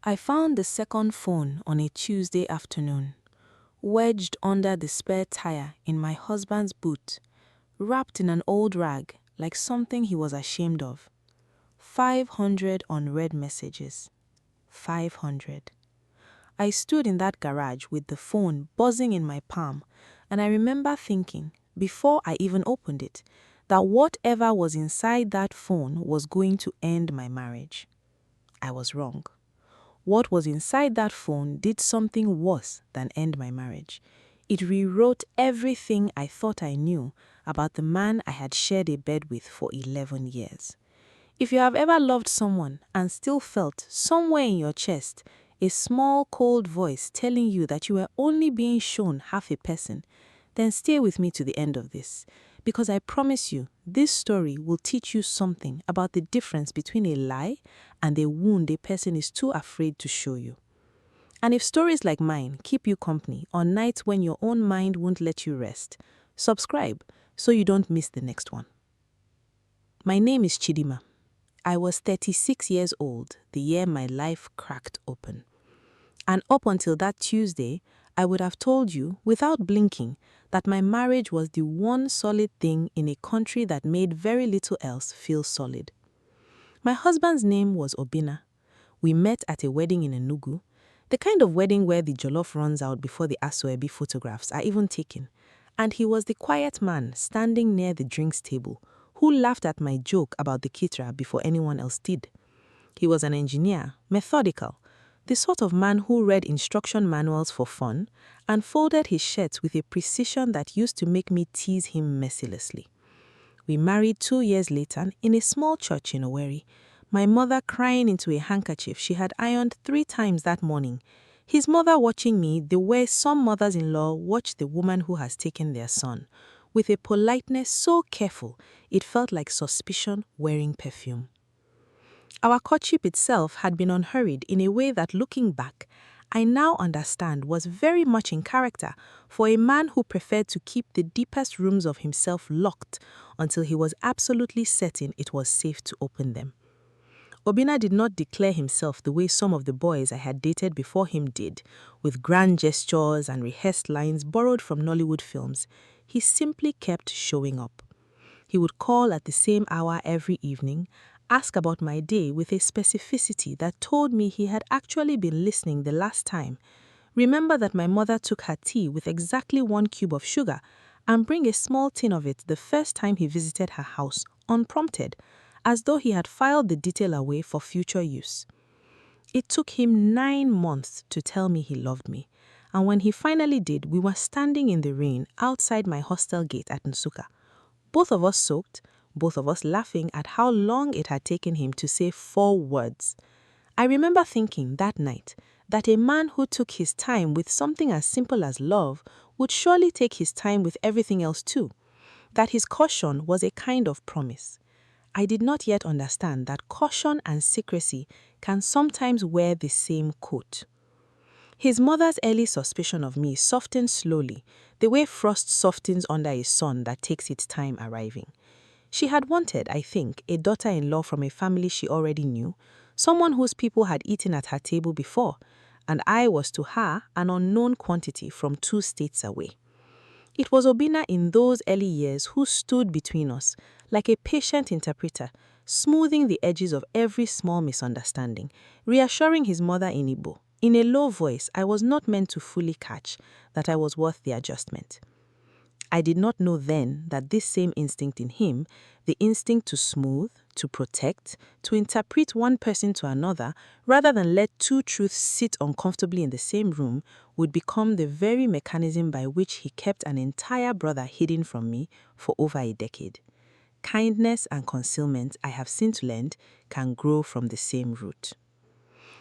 I found the second phone on a Tuesday afternoon, wedged under the spare tire in my husband's boot, wrapped in an old rag like something he was ashamed of. 500 unread messages. 500. I stood in that garage with the phone buzzing in my palm, and I remember thinking, before I even opened it, that whatever was inside that phone was going to end my marriage. I was wrong. What was inside that phone did something worse than end my marriage. It rewrote everything I thought I knew about the man I had shared a bed with for 11 years. If you have ever loved someone and still felt somewhere in your chest a small cold voice telling you that you were only being shown half a person, then stay with me to the end of this, because I promise you this story will teach you something about the difference between a lie and a wound a person is too afraid to show you. And if stories like mine keep you company on nights when your own mind won't let you rest, subscribe so you don't miss the next one. My name is Chidima. I was 36 years old the year my life cracked open. And up until that Tuesday, I would have told you, without blinking, that my marriage was the one solid thing in a country that made very little else feel solid. My husband's name was Obina. We met at a wedding in Enugu, the kind of wedding where the jollof runs out before the asoebi photographs are even taken. And he was the quiet man standing near the drinks table, who laughed at my joke about the kitra before anyone else did. He was an engineer, methodical, the sort of man who read instruction manuals for fun and folded his shirts with a precision that used to make me tease him mercilessly. We married 2 years later in a small church in Owerri, my mother crying into a handkerchief she had ironed 3 times that morning, his mother watching me the way some mothers-in-law watch the woman who has taken their son, with a politeness so careful it felt like suspicion wearing perfume. Our courtship itself had been unhurried in a way that, looking back, I now understand was very much in character for a man who preferred to keep the deepest rooms of himself locked until he was absolutely certain it was safe to open them. Obina did not declare himself the way some of the boys I had dated before him did, with grand gestures and rehearsed lines borrowed from Nollywood films. He simply kept showing up. He would call at the same hour every evening, ask about my day with a specificity that told me he had actually been listening the last time, remember that my mother took her tea with exactly 1 cube of sugar, and bring a small tin of it the first time he visited her house, unprompted, as though he had filed the detail away for future use. It took him 9 months to tell me he loved me, and when he finally did, we were standing in the rain outside my hostel gate at Nsukka. Both of us soaked, both of us laughing at how long it had taken him to say 4 words. I remember thinking that night that a man who took his time with something as simple as love would surely take his time with everything else too, that his caution was a kind of promise. I did not yet understand that caution and secrecy can sometimes wear the same coat. His mother's early suspicion of me softened slowly, the way frost softens under a sun that takes its time arriving. She had wanted, I think, a daughter-in-law from a family she already knew, someone whose people had eaten at her table before, and I was to her an unknown quantity from 2 states away. It was Obina in those early years who stood between us, like a patient interpreter, smoothing the edges of every small misunderstanding, reassuring his mother in Igbo, in a low voice I was not meant to fully catch, that I was worth the adjustment. I did not know then that this same instinct in him, the instinct to smooth, to protect, to interpret one person to another, rather than let 2 truths sit uncomfortably in the same room, would become the very mechanism by which he kept an entire brother hidden from me for over a decade. Kindness and concealment, I have since learned, can grow from the same root.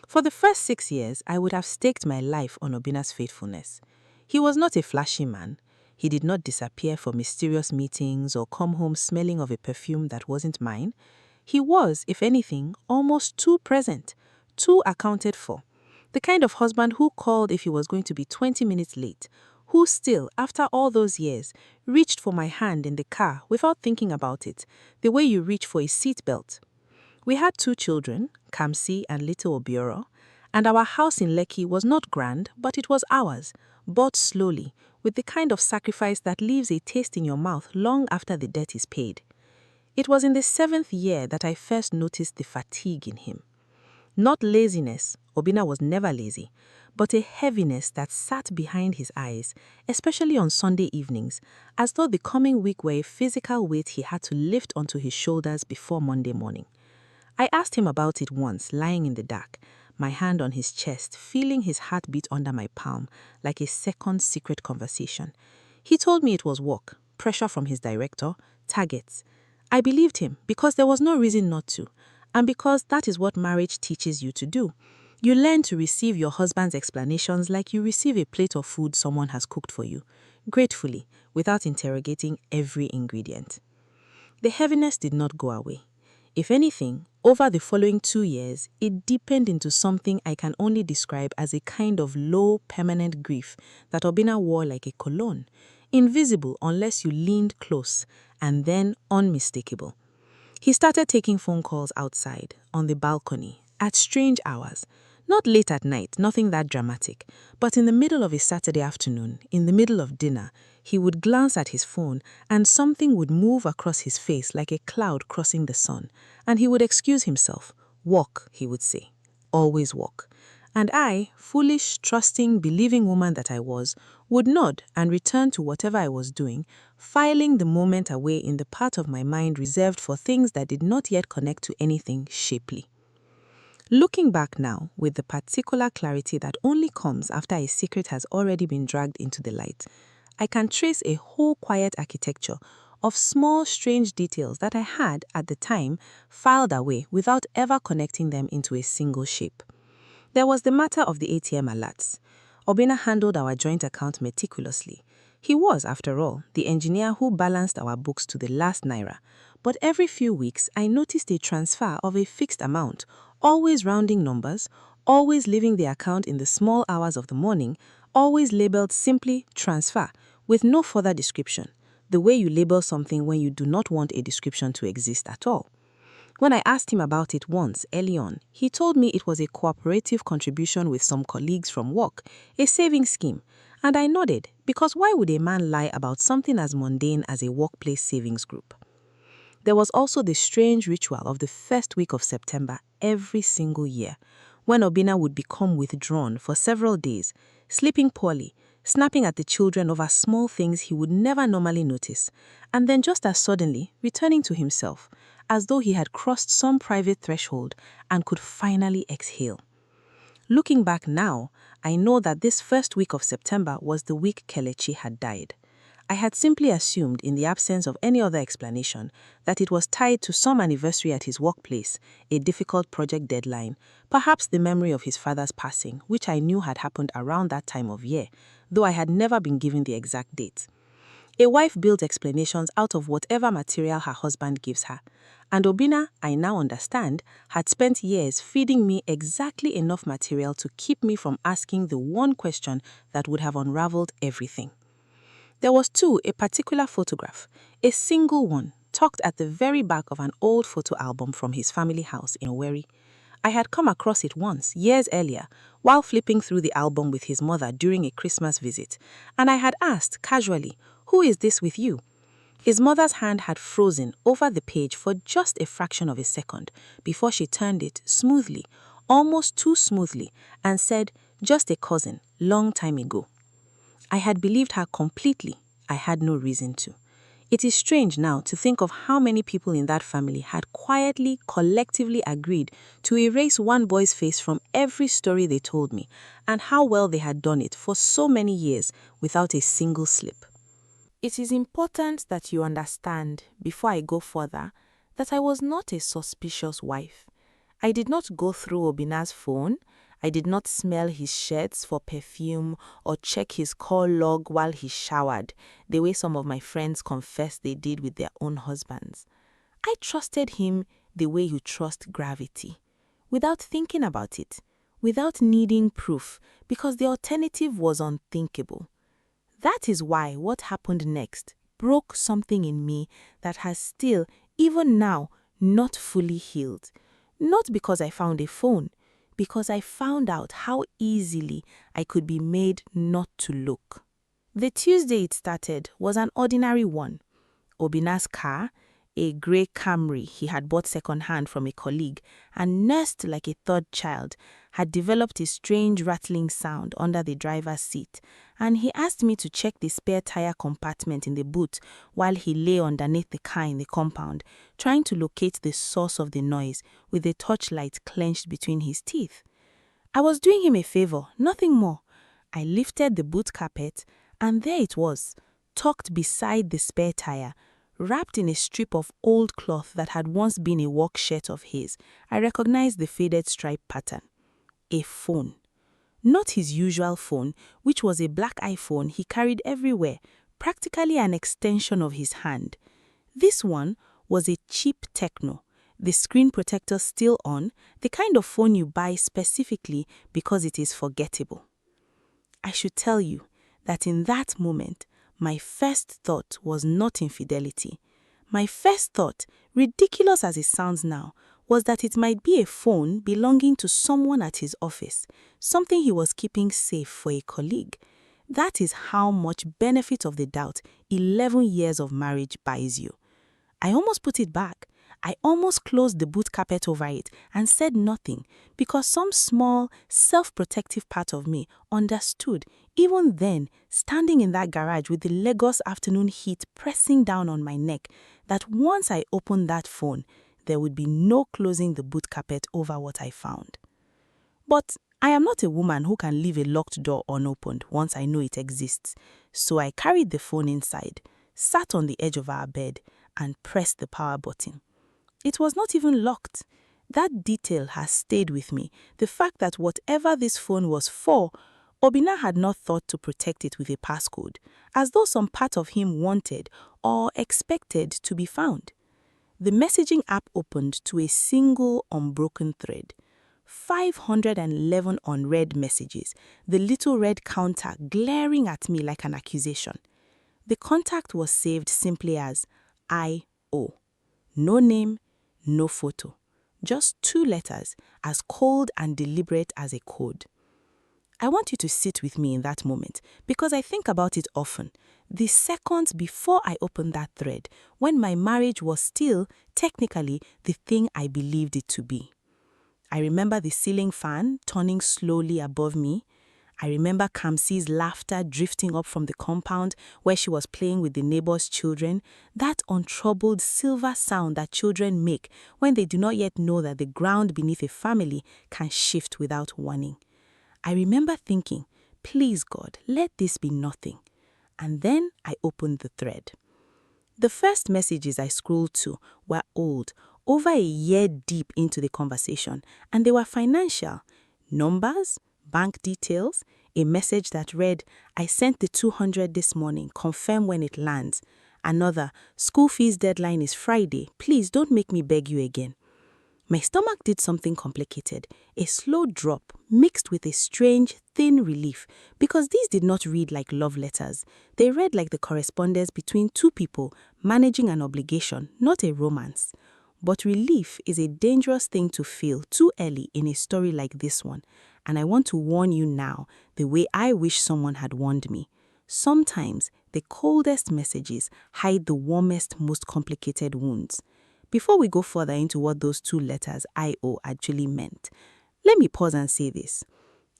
For the first 6 years, I would have staked my life on Obina's faithfulness. He was not a flashy man. He did not disappear for mysterious meetings or come home smelling of a perfume that wasn't mine. He was, if anything, almost too present, too accounted for. The kind of husband who called if he was going to be 20 minutes late, who still, after all those years, reached for my hand in the car without thinking about it, the way you reach for a seatbelt. We had 2 children, Kamsi and little Obioro, And our house in Lekki was not grand, but it was ours, bought slowly, with the kind of sacrifice that leaves a taste in your mouth long after the debt is paid. It was in the 7th year that I first noticed the fatigue in him. Not laziness, Obina was never lazy, but a heaviness that sat behind his eyes, especially on Sunday evenings, as though the coming week were a physical weight he had to lift onto his shoulders before Monday morning. I asked him about it once, lying in the dark, my hand on his chest, feeling his heart beat under my palm, like a second secret conversation. He told me it was work, pressure from his director, targets. I believed him because there was no reason not to, and because that is what marriage teaches you to do. You learn to receive your husband's explanations like you receive a plate of food someone has cooked for you, gratefully, without interrogating every ingredient. The heaviness did not go away. If anything, over the following 2 years, it deepened into something I can only describe as a kind of low, permanent grief that Obina wore like a cologne, invisible unless you leaned close, and then unmistakable. He started taking phone calls outside, on the balcony, at strange hours. Not late at night, nothing that dramatic, but in the middle of a Saturday afternoon, in the middle of dinner, he would glance at his phone and something would move across his face like a cloud crossing the sun, and he would excuse himself. Walk, he would say. Always walk. And I, foolish, trusting, believing woman that I was, would nod and return to whatever I was doing, filing the moment away in the part of my mind reserved for things that did not yet connect to anything shapely. Looking back now, with the particular clarity that only comes after a secret has already been dragged into the light, I can trace a whole quiet architecture of small, strange details that I had, at the time, filed away without ever connecting them into a single shape. There was the matter of the ATM alerts. Obina handled our joint account meticulously. He was, after all, the engineer who balanced our books to the last naira. But every few weeks, I noticed a transfer of a fixed amount, always rounding numbers, always leaving the account in the small hours of the morning, always labeled simply transfer, with no further description, the way you label something when you do not want a description to exist at all. When I asked him about it once early on, he told me it was a cooperative contribution with some colleagues from work, a savings scheme, and I nodded, because why would a man lie about something as mundane as a workplace savings group? There was also the strange ritual of the first week of September every single year, when Obina would become withdrawn for several days, sleeping poorly, snapping at the children over small things he would never normally notice, and then just as suddenly returning to himself, as though he had crossed some private threshold and could finally exhale. Looking back now, I know that this first week of September was the week Kelechi had died. I had simply assumed, in the absence of any other explanation, that it was tied to some anniversary at his workplace, a difficult project deadline, perhaps the memory of his father's passing, which I knew had happened around that time of year, though I had never been given the exact date. A wife builds explanations out of whatever material her husband gives her, and Obina, I now understand, had spent years feeding me exactly enough material to keep me from asking the one question that would have unraveled everything. There was too a particular photograph, a single one, tucked at the very back of an old photo album from his family house in Owerri. I had come across it once, years earlier, while flipping through the album with his mother during a Christmas visit, and I had asked casually, "Who is this with you?" His mother's hand had frozen over the page for just a fraction of a second before she turned it smoothly, almost too smoothly, and said, "Just a cousin, long time ago." I had believed her completely. I had no reason to. It is strange now to think of how many people in that family had quietly, collectively agreed to erase one boy's face from every story they told me, and how well they had done it for so many years without a single slip. It is important that you understand, before I go further, that I was not a suspicious wife. I did not go through Obina's phone. I did not smell his shirts for perfume or check his call log while he showered, the way some of my friends confessed they did with their own husbands. I trusted him the way you trust gravity, without thinking about it, without needing proof, because the alternative was unthinkable. That is why what happened next broke something in me that has still, even now, not fully healed. Not because I found a phone, because I found out how easily I could be made not to look. The Tuesday it started was an ordinary one. Obina's car, a grey Camry he had bought second-hand from a colleague and nursed like a third child, had developed a strange rattling sound under the driver's seat, and he asked me to check the spare tire compartment in the boot while he lay underneath the car in the compound, trying to locate the source of the noise with a torchlight clenched between his teeth. I was doing him a favor, nothing more. I lifted the boot carpet, and there it was, tucked beside the spare tire, wrapped in a strip of old cloth that had once been a work shirt of his. I recognized the faded stripe pattern. A phone. Not his usual phone, which was a black iPhone he carried everywhere, practically an extension of his hand. This one was a cheap Techno, the screen protector still on, the kind of phone you buy specifically because it is forgettable. I should tell you that in that moment, my first thought was not infidelity. My first thought, ridiculous as it sounds now, was that it might be a phone belonging to someone at his office, something he was keeping safe for a colleague. That is how much benefit of the doubt 11 years of marriage buys you. I almost put it back. I almost closed the boot carpet over it and said nothing because some small, self-protective part of me understood, even then, standing in that garage with the Lagos afternoon heat pressing down on my neck, that once I opened that phone, there would be no closing the boot carpet over what I found. But I am not a woman who can leave a locked door unopened once I know it exists, so I carried the phone inside, sat on the edge of our bed, and pressed the power button. It was not even locked. That detail has stayed with me, the fact that whatever this phone was for, Obina had not thought to protect it with a passcode, as though some part of him wanted or expected to be found. The messaging app opened to a single unbroken thread. 511 unread messages, the little red counter glaring at me like an accusation. The contact was saved simply as I.O. No name, no photo. Just 2 letters, as cold and deliberate as a code. I want you to sit with me in that moment because I think about it often. The seconds before I opened that thread, when my marriage was still, technically, the thing I believed it to be. I remember the ceiling fan turning slowly above me. I remember Kamsi's laughter drifting up from the compound where she was playing with the neighbor's children, that untroubled silver sound that children make when they do not yet know that the ground beneath a family can shift without warning. I remember thinking, please God, let this be nothing. And then I opened the thread. The first messages I scrolled to were old, over a year deep into the conversation, and they were financial. Numbers, bank details, a message that read, I sent the 200 this morning, confirm when it lands. Another, school fees deadline is Friday, please don't make me beg you again. My stomach did something complicated, a slow drop mixed with a strange, thin relief, because these did not read like love letters. They read like the correspondence between 2 people managing an obligation, not a romance. But relief is a dangerous thing to feel too early in a story like this one, and I want to warn you now the way I wish someone had warned me. Sometimes the coldest messages hide the warmest, most complicated wounds. Before we go further into what those 2 letters I.O. actually meant, let me pause and say this.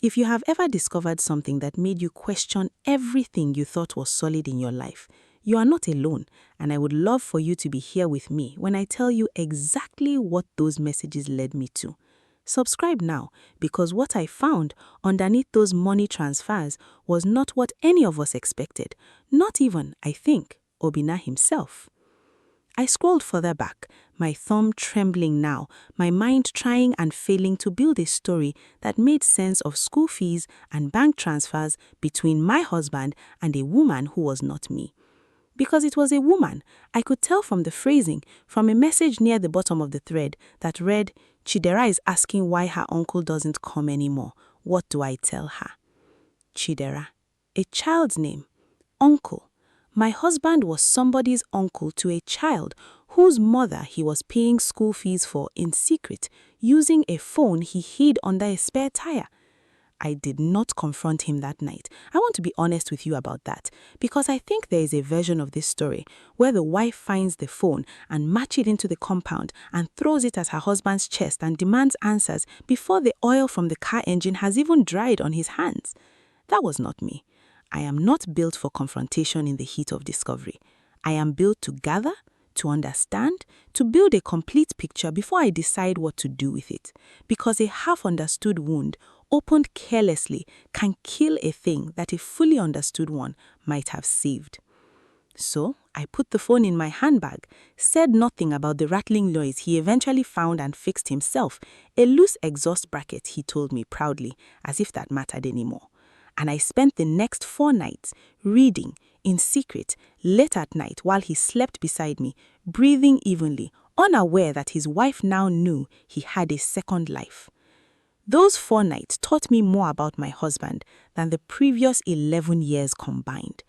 If you have ever discovered something that made you question everything you thought was solid in your life, you are not alone, and I would love for you to be here with me when I tell you exactly what those messages led me to. Subscribe now, because what I found underneath those money transfers was not what any of us expected, not even, I think, Obina himself. I scrolled further back, my thumb trembling now, my mind trying and failing to build a story that made sense of school fees and bank transfers between my husband and a woman who was not me. Because it was a woman, I could tell from the phrasing, from a message near the bottom of the thread that read, Chidera is asking why her uncle doesn't come anymore. What do I tell her? Chidera. A child's name. Uncle. My husband was somebody's uncle to a child whose mother he was paying school fees for in secret using a phone he hid under a spare tire. I did not confront him that night. I want to be honest with you about that, because I think there is a version of this story where the wife finds the phone and marches it into the compound and throws it at her husband's chest and demands answers before the oil from the car engine has even dried on his hands. That was not me. I am not built for confrontation in the heat of discovery. I am built to gather, to understand, to build a complete picture before I decide what to do with it, because a half-understood wound opened carelessly can kill a thing that a fully understood one might have saved. So I put the phone in my handbag, said nothing about the rattling noise he eventually found and fixed himself, a loose exhaust bracket, he told me proudly, as if that mattered anymore. And I spent the next 4 nights reading, in secret, late at night while he slept beside me, breathing evenly, unaware that his wife now knew he had a second life. Those 4 nights taught me more about my husband than the previous 11 years combined.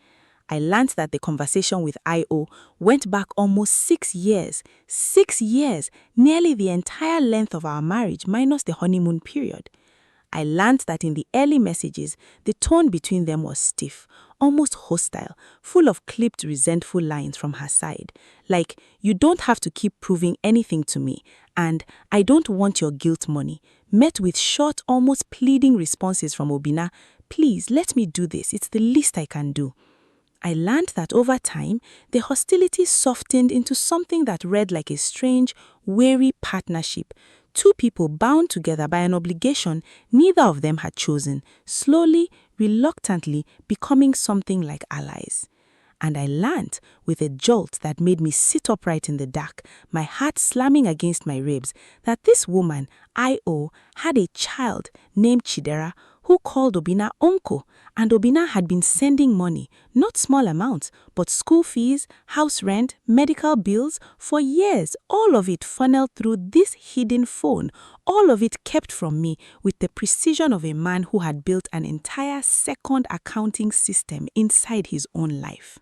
I learned that the conversation with I.O. went back almost 6 years. 6 years, nearly the entire length of our marriage minus the honeymoon period. I learned that in the early messages, the tone between them was stiff, almost hostile, full of clipped, resentful lines from her side, like, "You don't have to keep proving anything to me," and "I don't want your guilt money," met with short, almost pleading responses from Obinna, "Please, let me do this, it's the least I can do." I learned that over time, the hostility softened into something that read like a strange, weary partnership. 2 people bound together by an obligation neither of them had chosen, slowly, reluctantly becoming something like allies. And I learned, with a jolt that made me sit upright in the dark, my heart slamming against my ribs, that this woman, I.O., had a child named Chidera who called Obinna uncle, and Obinna had been sending money, not small amounts, but school fees, house rent, medical bills, for years, all of it funneled through this hidden phone, all of it kept from me with the precision of a man who had built an entire second accounting system inside his own life.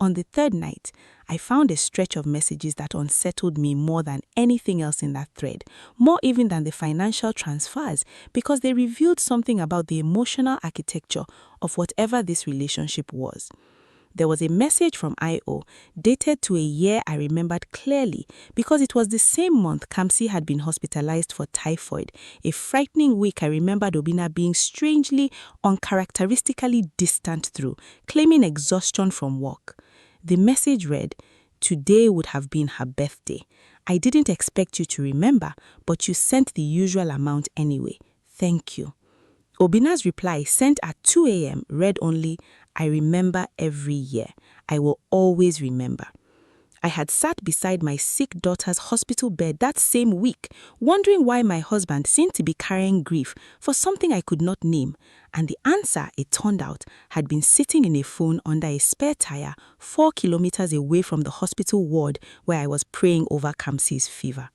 On the 3rd night, I found a stretch of messages that unsettled me more than anything else in that thread, more even than the financial transfers, because they revealed something about the emotional architecture of whatever this relationship was. There was a message from I.O. dated to a year I remembered clearly because it was the same month Kamsi had been hospitalized for typhoid, a frightening week I remembered Obinna being strangely, uncharacteristically distant through, claiming exhaustion from work. The message read, "Today would have been her birthday. I didn't expect you to remember, but you sent the usual amount anyway. Thank you." Obinna's reply, sent at 2 a.m., read only, "I remember every year. I will always remember." I had sat beside my sick daughter's hospital bed that same week, wondering why my husband seemed to be carrying grief for something I could not name, and the answer, it turned out, had been sitting in a phone under a spare tire 4 kilometers away from the hospital ward where I was praying over Kamsi's fever.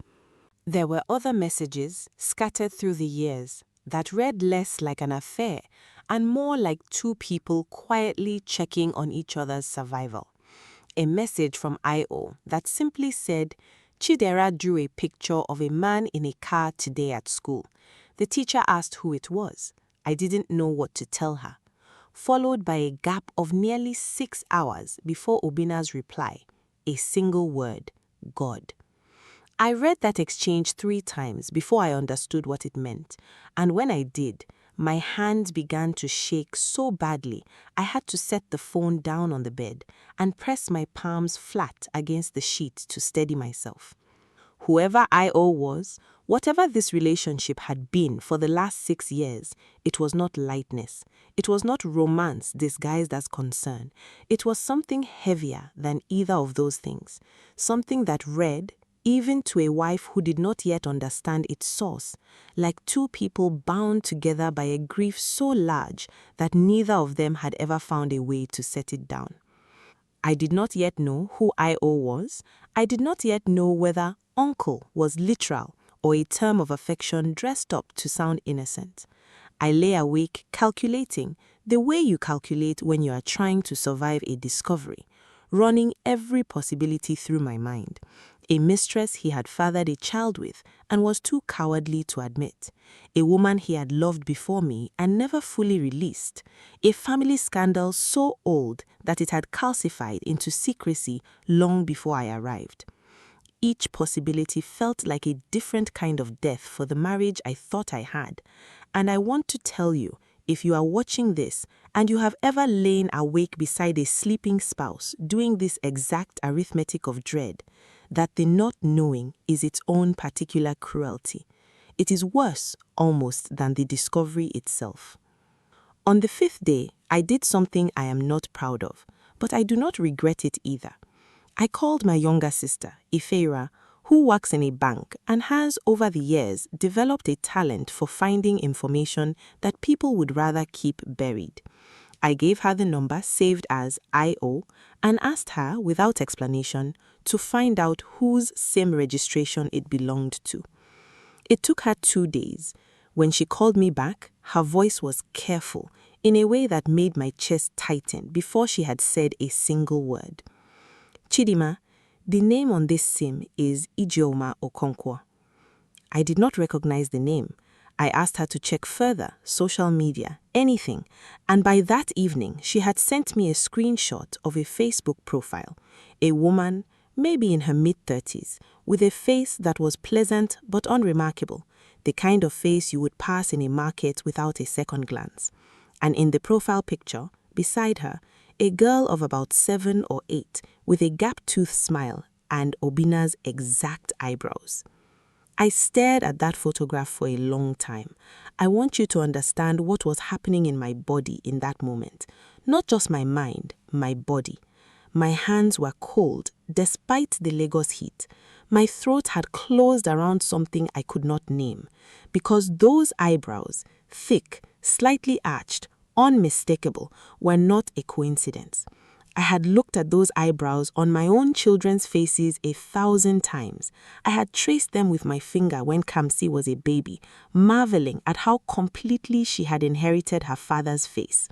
There were other messages scattered through the years that read less like an affair and more like 2 people quietly checking on each other's survival. A message from I.O. that simply said, "Chidera drew a picture of a man in a car today at school. The teacher asked who it was. I didn't know what to tell her." Followed by a gap of nearly 6 hours before Obinna's reply, a single word, "God." I read that exchange 3 times before I understood what it meant, and when I did, my hands began to shake so badly I had to set the phone down on the bed and press my palms flat against the sheet to steady myself. Whoever I.O. was, whatever this relationship had been for the last 6 years, it was not lightness. It was not romance disguised as concern. It was something heavier than either of those things, something that read, even to a wife who did not yet understand its source, like 2 people bound together by a grief so large that neither of them had ever found a way to set it down. I did not yet know who I.O. was. I did not yet know whether uncle was literal or a term of affection dressed up to sound innocent. I lay awake calculating, the way you calculate when you are trying to survive a discovery, running every possibility through my mind. A mistress he had fathered a child with and was too cowardly to admit. A woman he had loved before me and never fully released. A family scandal so old that it had calcified into secrecy long before I arrived. Each possibility felt like a different kind of death for the marriage I thought I had. And I want to tell you, if you are watching this and you have ever lain awake beside a sleeping spouse doing this exact arithmetic of dread, that the not knowing is its own particular cruelty. It is worse, almost, than the discovery itself. On the 5th day, I did something I am not proud of, but I do not regret it either. I called my younger sister, Ifeira, who works in a bank and has, over the years, developed a talent for finding information that people would rather keep buried. I gave her the number saved as IO and asked her, without explanation, to find out whose SIM registration it belonged to. It took her 2 days. When she called me back, her voice was careful, in a way that made my chest tighten before she had said a single word. Chidima, the name on this SIM is Ijeoma Okonkwo. I did not recognize the name. I asked her to check further, social media, anything, and by that evening she had sent me a screenshot of a Facebook profile, a woman, maybe in her mid-30s, with a face that was pleasant but unremarkable, the kind of face you would pass in a market without a second glance. And in the profile picture, beside her, a girl of about 7 or 8 with a gap-toothed smile and Obina's exact eyebrows. I stared at that photograph for a long time. I want you to understand what was happening in my body in that moment. Not just my mind, my body. My hands were cold, despite the Lagos heat. My throat had closed around something I could not name, because those eyebrows, thick, slightly arched, unmistakable, were not a coincidence. I had looked at those eyebrows on my own children's faces 1,000 times. I had traced them with my finger when Kamsi was a baby, marveling at how completely she had inherited her father's face.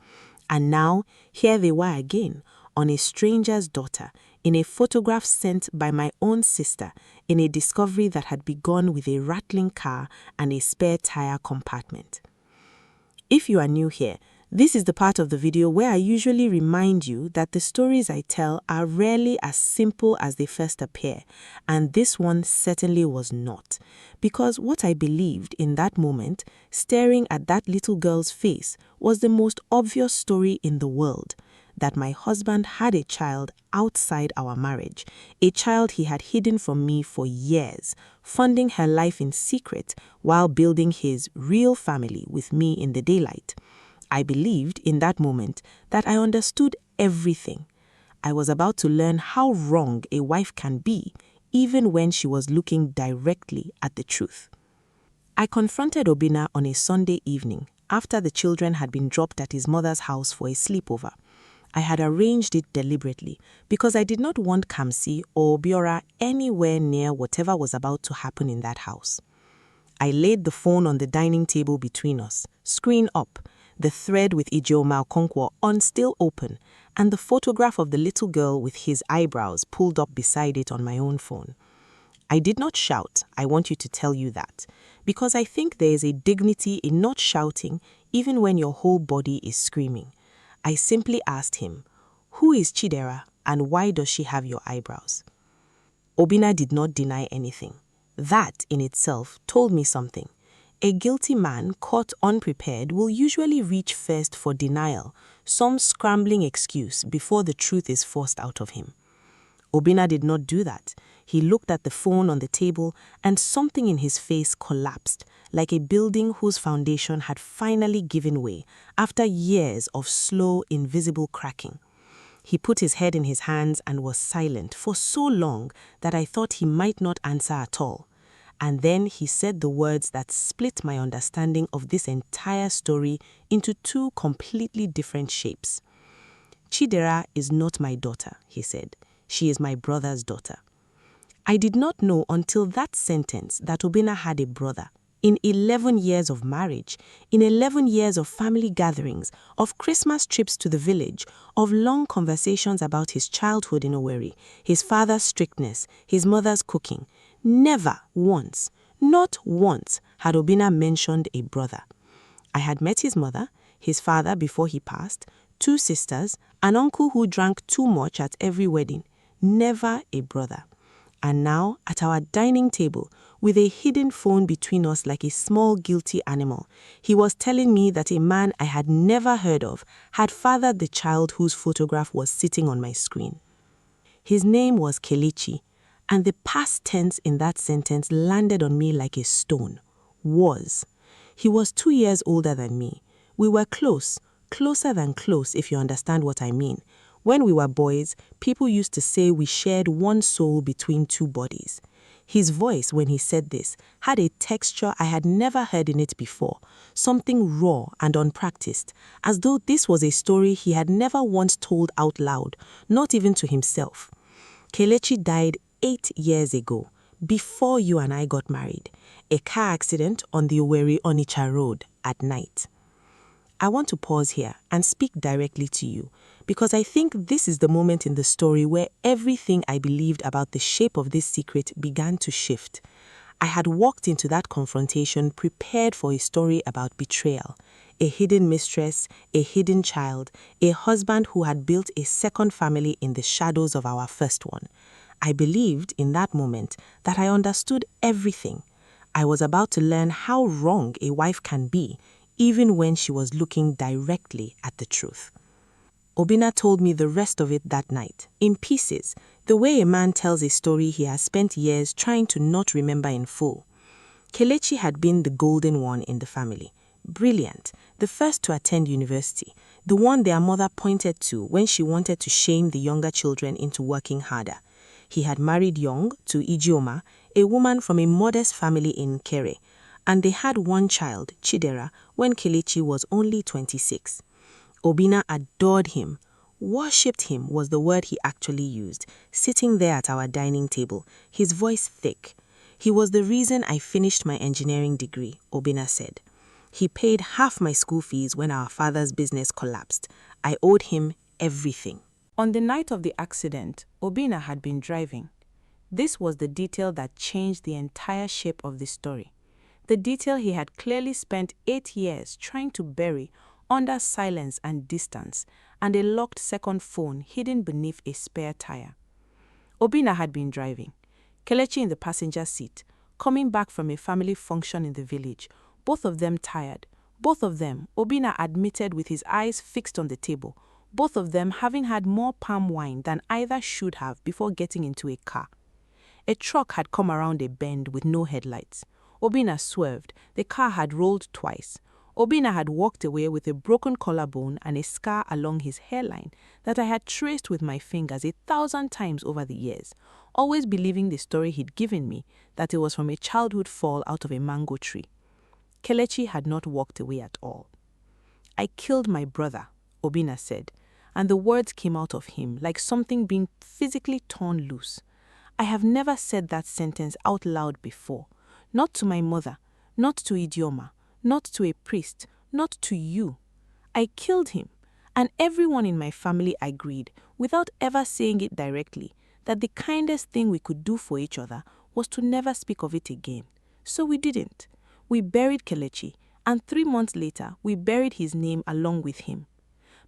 And now, here they were again, on a stranger's daughter, in a photograph sent by my own sister, in a discovery that had begun with a rattling car and a spare tire compartment. If you are new here, this is the part of the video where I usually remind you that the stories I tell are rarely as simple as they first appear, and this one certainly was not. Because what I believed in that moment, staring at that little girl's face, was the most obvious story in the world. That my husband had a child outside our marriage, a child he had hidden from me for years, funding her life in secret while building his real family with me in the daylight. I believed in that moment that I understood everything. I was about to learn how wrong a wife can be, even when she was looking directly at the truth. I confronted Obina on a Sunday evening after the children had been dropped at his mother's house for a sleepover. I had arranged it deliberately because I did not want Kamsi or Biora anywhere near whatever was about to happen in that house. I laid the phone on the dining table between us, screen up, the thread with Ijeoma Okonkwo on still open, and the photograph of the little girl with his eyebrows pulled up beside it on my own phone. I did not shout, I want you to tell you that, because I think there is a dignity in not shouting even when your whole body is screaming. I simply asked him, "Who is Chidera and why does she have your eyebrows?" Obina did not deny anything. That in itself told me something. A guilty man caught unprepared will usually reach first for denial, some scrambling excuse before the truth is forced out of him. Obina did not do that. He looked at the phone on the table and something in his face collapsed, like a building whose foundation had finally given way after years of slow, invisible cracking. He put his head in his hands and was silent for so long that I thought he might not answer at all. And then he said the words that split my understanding of this entire story into two completely different shapes. "Chidera is not my daughter," he said. "She is my brother's daughter." I did not know until that sentence that Obina had a brother, in 11 years of marriage, in 11 years of family gatherings, of Christmas trips to the village, of long conversations about his childhood in Owerri, his father's strictness, his mother's cooking. Never once, not once, had Obinna mentioned a brother. I had met his mother, his father before he passed, 2 sisters, an uncle who drank too much at every wedding. Never a brother. And now, at our dining table, with a hidden phone between us like a small guilty animal, he was telling me that a man I had never heard of had fathered the child whose photograph was sitting on my screen. His name was Kelechi, and the past tense in that sentence landed on me like a stone. Was. He was 2 years older than me. We were close, closer than close if you understand what I mean. When we were boys, people used to say we shared one soul between 2 bodies. His voice, when he said this, had a texture I had never heard in it before, something raw and unpracticed, as though this was a story he had never once told out loud, not even to himself. Kelechi died 8 years ago, before you and I got married. A car accident on the Owerri-Onitsha road at night. I want to pause here and speak directly to you, because I think this is the moment in the story where everything I believed about the shape of this secret began to shift. I had walked into that confrontation prepared for a story about betrayal, a hidden mistress, a hidden child, a husband who had built a second family in the shadows of our first one. I believed in that moment that I understood everything. I was about to learn how wrong a wife can be, even when she was looking directly at the truth. Obinna told me the rest of it that night, in pieces, the way a man tells a story he has spent years trying to not remember in full. Kelechi had been the golden one in the family. Brilliant, the first to attend university, the one their mother pointed to when she wanted to shame the younger children into working harder. He had married young to Ijeoma, a woman from a modest family in Kere, and they had one child, Chidera, when Kelechi was only 26. Obinna adored him. Worshipped him was the word he actually used, sitting there at our dining table, his voice thick. He was the reason I finished my engineering degree, Obinna said. He paid half my school fees when our father's business collapsed. I owed him everything. On the night of the accident, Obinna had been driving. This was the detail that changed the entire shape of the story. The detail he had clearly spent 8 years trying to bury under silence and distance, and a locked second phone hidden beneath a spare tire. Obinna had been driving, Kelechi in the passenger seat, coming back from a family function in the village, both of them tired, both of them, Obinna admitted with his eyes fixed on the table, both of them having had more palm wine than either should have before getting into a car. A truck had come around a bend with no headlights. Obinna swerved. The car had rolled twice. Obinna had walked away with a broken collarbone and a scar along his hairline that I had traced with my fingers 1,000 times over the years, always believing the story he'd given me, that it was from a childhood fall out of a mango tree. Kelechi had not walked away at all. "I killed my brother," Obinna said, and the words came out of him like something being physically torn loose. I have never said that sentence out loud before. Not to my mother, not to Ijeoma, not to a priest, not to you. I killed him, and everyone in my family agreed, without ever saying it directly, that the kindest thing we could do for each other was to never speak of it again. So we didn't. We buried Kelechi, and 3 months later, we buried his name along with him.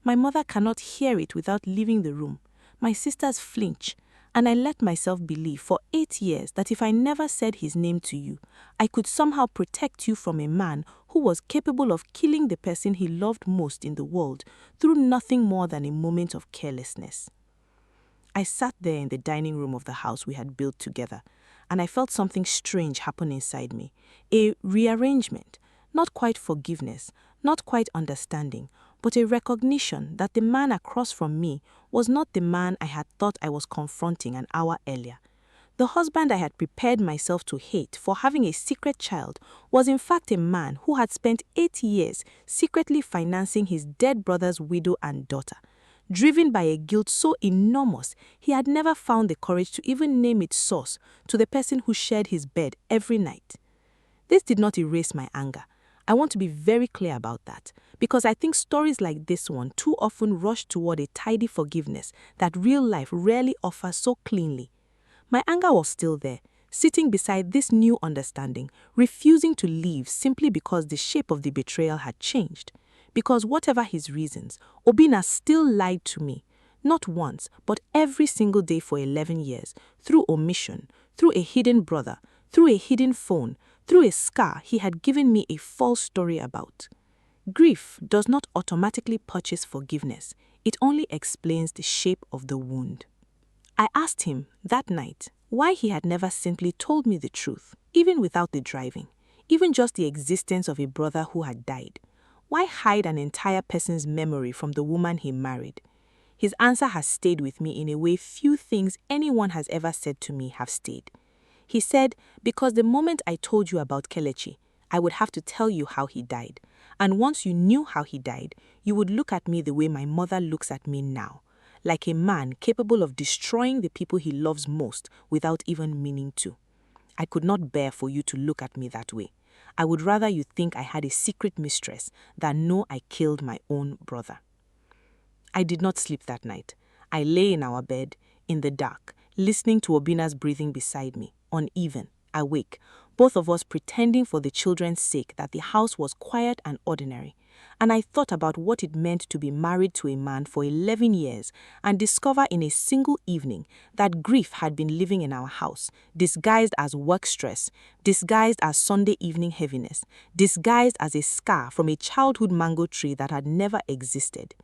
My mother cannot hear it without leaving the room. My sisters flinch, and I let myself believe for 8 years that if I never said his name to you, I could somehow protect you from a man who was capable of killing the person he loved most in the world through nothing more than a moment of carelessness. I sat there in the dining room of the house we had built together, and I felt something strange happen inside me, a rearrangement, not quite forgiveness, not quite understanding, but a recognition that the man across from me was not the man I had thought I was confronting an hour earlier. The husband I had prepared myself to hate for having a secret child was in fact a man who had spent 8 years secretly financing his dead brother's widow and daughter, driven by a guilt so enormous he had never found the courage to even name its source to the person who shared his bed every night. This did not erase my anger. I want to be very clear about that, because I think stories like this one too often rush toward a tidy forgiveness that real life rarely offers so cleanly. My anger was still there, sitting beside this new understanding, refusing to leave simply because the shape of the betrayal had changed. Because whatever his reasons, Obinna still lied to me, not once, but every single day for 11 years, through omission, through a hidden brother, through a hidden phone, through a scar he had given me a false story about. Grief does not automatically purchase forgiveness. It only explains the shape of the wound. I asked him that night why he had never simply told me the truth, even without the driving, even just the existence of a brother who had died. Why hide an entire person's memory from the woman he married? His answer has stayed with me in a way few things anyone has ever said to me have stayed. He said, because the moment I told you about Kelechi, I would have to tell you how he died. And once you knew how he died, you would look at me the way my mother looks at me now, like a man capable of destroying the people he loves most without even meaning to. I could not bear for you to look at me that way. I would rather you think I had a secret mistress than know I killed my own brother. I did not sleep that night. I lay in our bed, in the dark, listening to Obinna's breathing beside me, uneven, awake, both of us pretending for the children's sake that the house was quiet and ordinary. And I thought about what it meant to be married to a man for 11 years and discover in a single evening that grief had been living in our house, disguised as work stress, disguised as Sunday evening heaviness, disguised as a scar from a childhood mango tree that had never existed.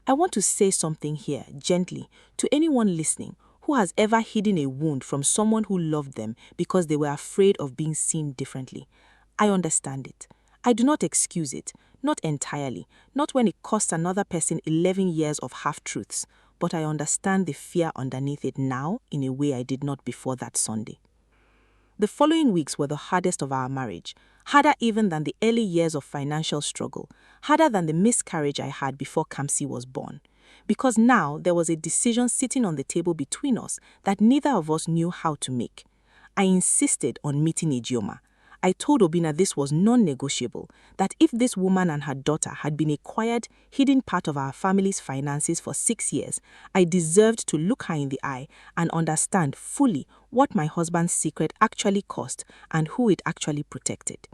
I want to say something here, gently, to anyone listening who has ever hidden a wound from someone who loved them because they were afraid of being seen differently. I understand it. I do not excuse it, not entirely, not when it costs another person 11 years of half-truths, but I understand the fear underneath it now in a way I did not before that Sunday. The following weeks were the hardest of our marriage, harder even than the early years of financial struggle, harder than the miscarriage I had before Kamsi was born. Because now there was a decision sitting on the table between us that neither of us knew how to make. I insisted on meeting Ijeoma. I told Obinna this was non-negotiable, that if this woman and her daughter had been a quiet, hidden part of our family's finances for 6 years, I deserved to look her in the eye and understand fully what my husband's secret actually cost and who it actually protected.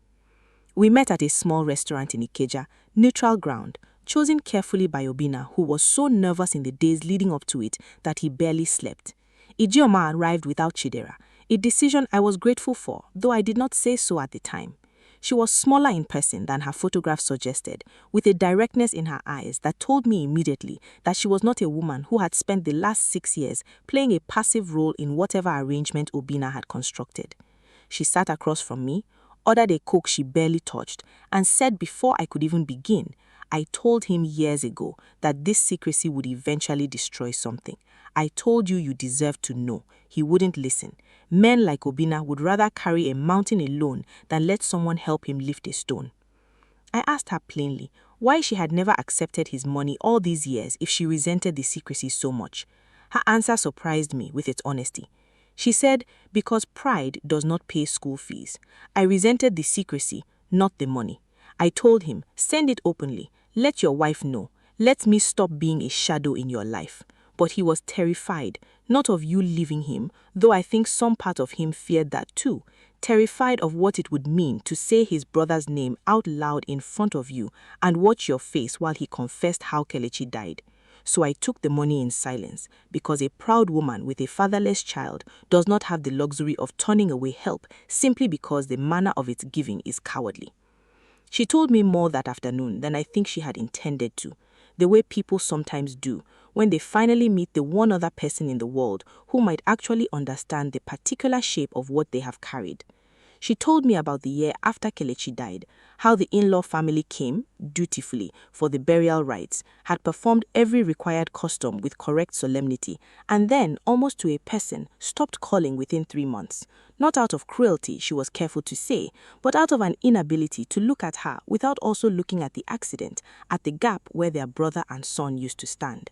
We met at a small restaurant in Ikeja, neutral ground, chosen carefully by Obinna, who was so nervous in the days leading up to it that he barely slept. Ijeoma arrived without Chidera, a decision I was grateful for, though I did not say so at the time. She was smaller in person than her photograph suggested, with a directness in her eyes that told me immediately that she was not a woman who had spent the last 6 years playing a passive role in whatever arrangement Obinna had constructed. She sat across from me, ordered a Coke she barely touched, and said before I could even begin, I told him years ago that this secrecy would eventually destroy something. I told you you deserved to know. He wouldn't listen. Men like Obinna would rather carry a mountain alone than let someone help him lift a stone. I asked her plainly why she had never accepted his money all these years if she resented the secrecy so much. Her answer surprised me with its honesty. She said, because pride does not pay school fees. I resented the secrecy, not the money. I told him, send it openly. Let your wife know. Let me stop being a shadow in your life. But he was terrified, not of you leaving him, though I think some part of him feared that too, terrified of what it would mean to say his brother's name out loud in front of you and watch your face while he confessed how Kelechi died. So I took the money in silence, because a proud woman with a fatherless child does not have the luxury of turning away help simply because the manner of its giving is cowardly. She told me more that afternoon than I think she had intended to, the way people sometimes do when they finally meet the one other person in the world who might actually understand the particular shape of what they have carried. She told me about the year after Kelechi died, how the in-law family came, dutifully, for the burial rites, had performed every required custom with correct solemnity, and then, almost to a person, stopped calling within 3 months. Not out of cruelty, she was careful to say, but out of an inability to look at her without also looking at the accident, at the gap where their brother and son used to stand.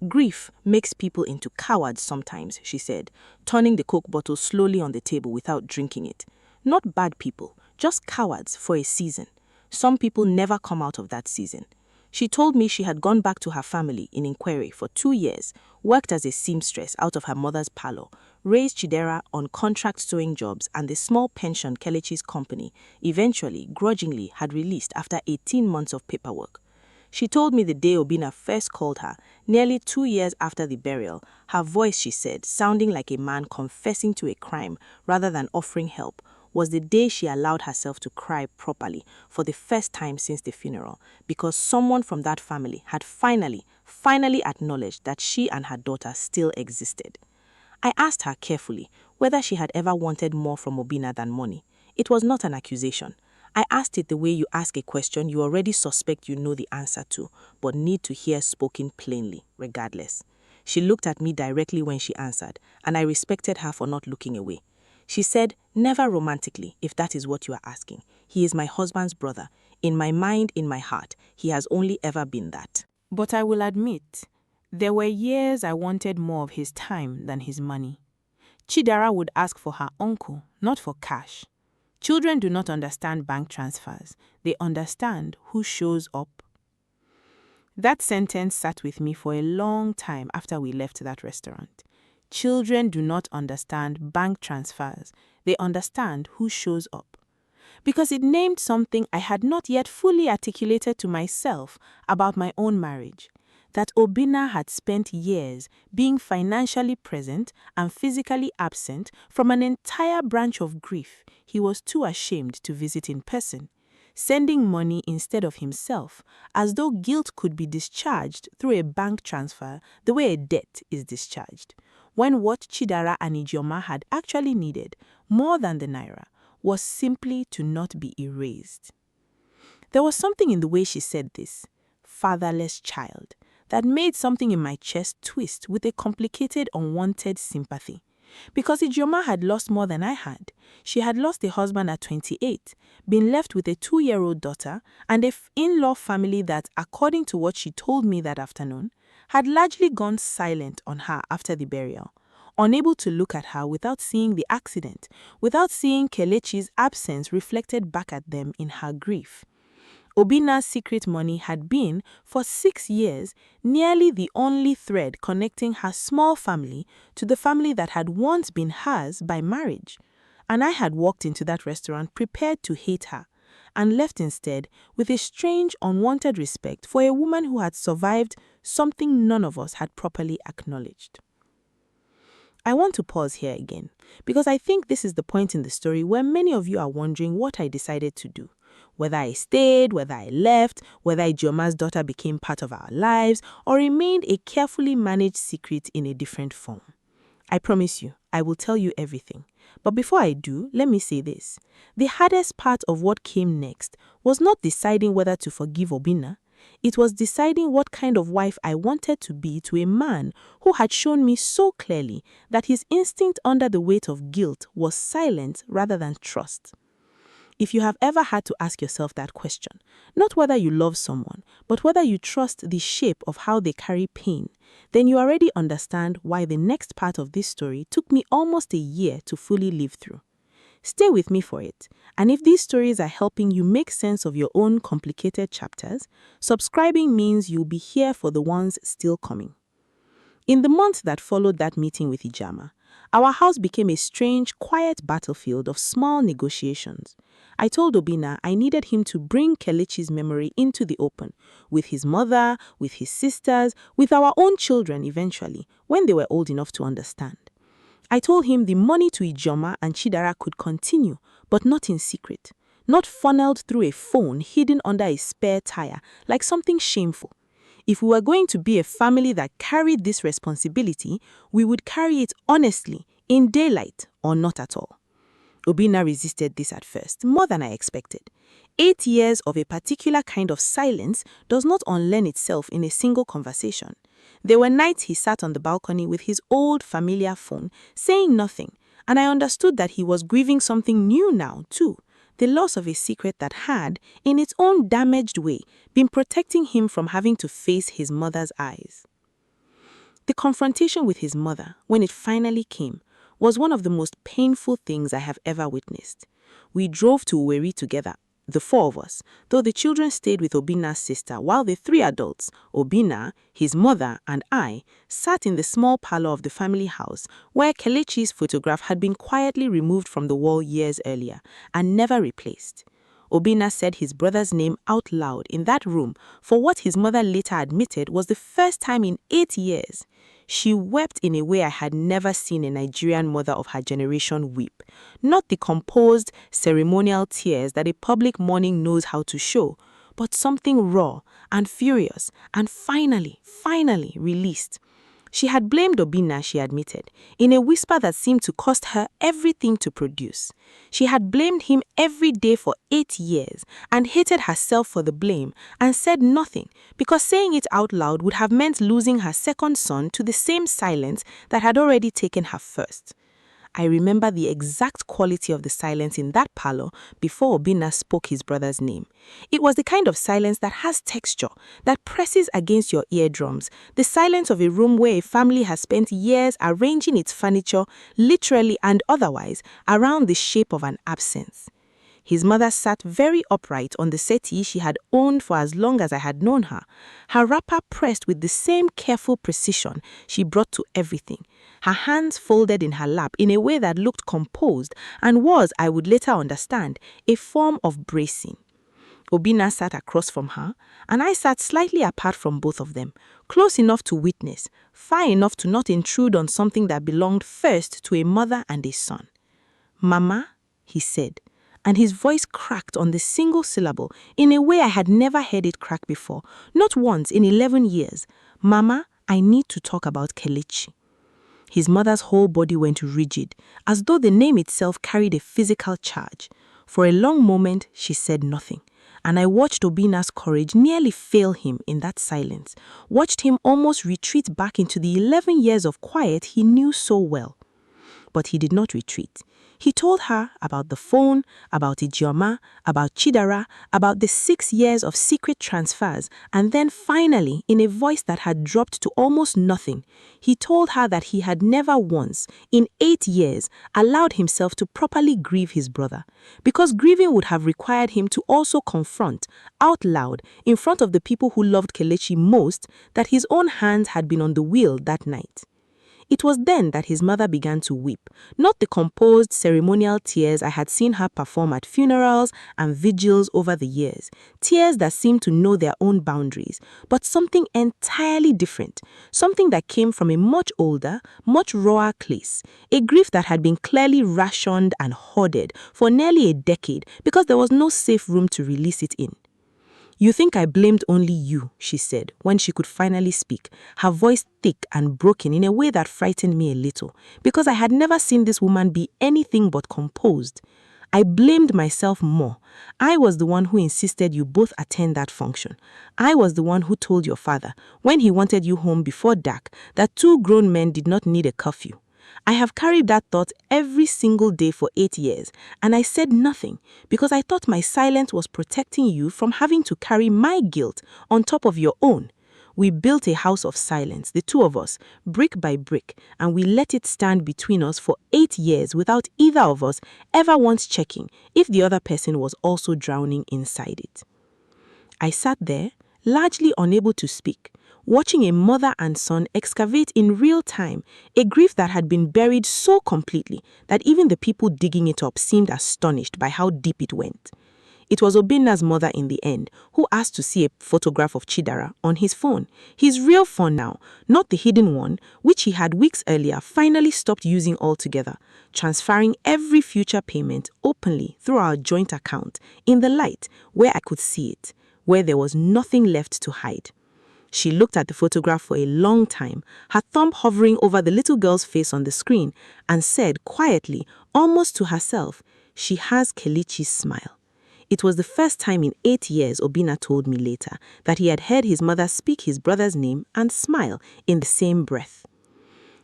Grief makes people into cowards sometimes, she said, turning the Coke bottle slowly on the table without drinking it. Not bad people, just cowards for a season. Some people never come out of that season. She told me she had gone back to her family in Nkwere for 2 years, worked as a seamstress out of her mother's parlor, raised Chidera on contract sewing jobs and the small pension Kelechi's company eventually, grudgingly, had released after 18 months of paperwork. She told me the day Obinna first called her, nearly 2 years after the burial, her voice, she said, sounding like a man confessing to a crime rather than offering help, was the day she allowed herself to cry properly for the first time since the funeral, because someone from that family had finally acknowledged that she and her daughter still existed. I asked her carefully whether she had ever wanted more from Obinna than money. It was not an accusation. I asked it the way you ask a question you already suspect you know the answer to, but need to hear spoken plainly, regardless. She looked at me directly when she answered, and I respected her for not looking away. She said, never romantically, if that is what you are asking. He is my husband's brother. In my mind, in my heart, he has only ever been that. But I will admit, there were years I wanted more of his time than his money. Chidera would ask for her uncle, not for cash. Children do not understand bank transfers. They understand who shows up. That sentence sat with me for a long time after we left that restaurant. Children do not understand bank transfers. They understand who shows up. Because it named something I had not yet fully articulated to myself about my own marriage. That Obinna had spent years being financially present and physically absent from an entire branch of grief he was too ashamed to visit in person, sending money instead of himself, as though guilt could be discharged through a bank transfer the way a debt is discharged, when what Chidera and Ijeoma had actually needed, more than the naira, was simply to not be erased. There was something in the way she said this, fatherless child, that made something in my chest twist with a complicated, unwanted sympathy. Because Ijeoma had lost more than I had. She had lost a husband at 28, been left with a 2-year-old daughter, and an in-law family that, according to what she told me that afternoon, had largely gone silent on her after the burial, unable to look at her without seeing the accident, without seeing Kelechi's absence reflected back at them in her grief. Obinna's secret money had been, for 6 years, nearly the only thread connecting her small family to the family that had once been hers by marriage. And I had walked into that restaurant prepared to hate her, and left instead with a strange, unwanted respect for a woman who had survived something none of us had properly acknowledged. I want to pause here again, because I think this is the point in the story where many of you are wondering what I decided to do. Whether I stayed, whether I left, whether Ijeoma's daughter became part of our lives, or remained a carefully managed secret in a different form. I promise you, I will tell you everything. But before I do, let me say this. The hardest part of what came next was not deciding whether to forgive Obinna. It was deciding what kind of wife I wanted to be to a man who had shown me so clearly that his instinct under the weight of guilt was silence rather than trust. If you have ever had to ask yourself that question, not whether you love someone, but whether you trust the shape of how they carry pain, then you already understand why the next part of this story took me almost a year to fully live through. Stay with me for it, and if these stories are helping you make sense of your own complicated chapters, subscribing means you'll be here for the ones still coming. In the month that followed that meeting with Ijeoma, our house became a strange, quiet battlefield of small negotiations. I told Obinna I needed him to bring Kelechi's memory into the open, with his mother, with his sisters, with our own children eventually, when they were old enough to understand. I told him the money to Ijeoma and Chidera could continue, but not in secret, not funneled through a phone hidden under a spare tire like something shameful. If we were going to be a family that carried this responsibility, we would carry it honestly, in daylight, or not at all. Obinna resisted this at first, more than I expected. 8 years of a particular kind of silence does not unlearn itself in a single conversation. There were nights he sat on the balcony with his old familiar phone, saying nothing, and I understood that he was grieving something new now, too. The loss of a secret that had, in its own damaged way, been protecting him from having to face his mother's eyes. The confrontation with his mother, when it finally came, was one of the most painful things I have ever witnessed. We drove to Owerri together, the four of us, though the children stayed with Obinna's sister, while the three adults, Obinna, his mother, and I, sat in the small parlor of the family house where Kelechi's photograph had been quietly removed from the wall years earlier and never replaced. Obinna said his brother's name out loud in that room for what his mother later admitted was the first time in 8 years. She wept in a way I had never seen a Nigerian mother of her generation weep. Not the composed, ceremonial tears that a public mourning knows how to show, but something raw and furious and finally released. She had blamed Obinna, she admitted, in a whisper that seemed to cost her everything to produce. She had blamed him every day for 8 years and hated herself for the blame and said nothing because saying it out loud would have meant losing her second son to the same silence that had already taken her first. I remember the exact quality of the silence in that parlor before Obinna spoke his brother's name. It was the kind of silence that has texture, that presses against your eardrums, the silence of a room where a family has spent years arranging its furniture, literally and otherwise, around the shape of an absence. His mother sat very upright on the settee she had owned for as long as I had known her, her wrapper pressed with the same careful precision she brought to everything, her hands folded in her lap in a way that looked composed and was, I would later understand, a form of bracing. Obinna sat across from her, and I sat slightly apart from both of them, close enough to witness, far enough to not intrude on something that belonged first to a mother and a son. "Mama," he said, and his voice cracked on the single syllable in a way I had never heard it crack before, not once in 11 years. "Mama, I need to talk about Kelechi." His mother's whole body went rigid, as though the name itself carried a physical charge. For a long moment, she said nothing, and I watched Obinna's courage nearly fail him in that silence, watched him almost retreat back into the 11 years of quiet he knew so well. But he did not retreat. He told her about the phone, about Ijeoma, about Chidera, about the 6 years of secret transfers, and then finally, in a voice that had dropped to almost nothing, he told her that he had never once, in 8 years, allowed himself to properly grieve his brother, because grieving would have required him to also confront, out loud, in front of the people who loved Kelechi most, that his own hands had been on the wheel that night. It was then that his mother began to weep, not the composed ceremonial tears I had seen her perform at funerals and vigils over the years, tears that seemed to know their own boundaries, but something entirely different, something that came from a much older, much rawer place, a grief that had been clearly rationed and hoarded for nearly a decade because there was no safe room to release it in. "You think I blamed only you," she said, when she could finally speak, her voice thick and broken in a way that frightened me a little, because I had never seen this woman be anything but composed. "I blamed myself more. I was the one who insisted you both attend that function. I was the one who told your father, when he wanted you home before dark, that 2 grown men did not need a curfew. I have carried that thought every single day for 8 years, and I said nothing because I thought my silence was protecting you from having to carry my guilt on top of your own. We built a house of silence, the two of us, brick by brick, and we let it stand between us for 8 years without either of us ever once checking if the other person was also drowning inside it." I sat there, largely unable to speak, watching a mother and son excavate in real time a grief that had been buried so completely that even the people digging it up seemed astonished by how deep it went. It was Obinna's mother in the end who asked to see a photograph of Chidera on his phone, his real phone now, not the hidden one, which he had weeks earlier finally stopped using altogether, transferring every future payment openly through our joint account in the light where I could see it, where there was nothing left to hide. She looked at the photograph for a long time, her thumb hovering over the little girl's face on the screen, and said quietly, almost to herself, "She has Kelechi's smile." It was the first time in 8 years, Obinna told me later, that he had heard his mother speak his brother's name and smile in the same breath.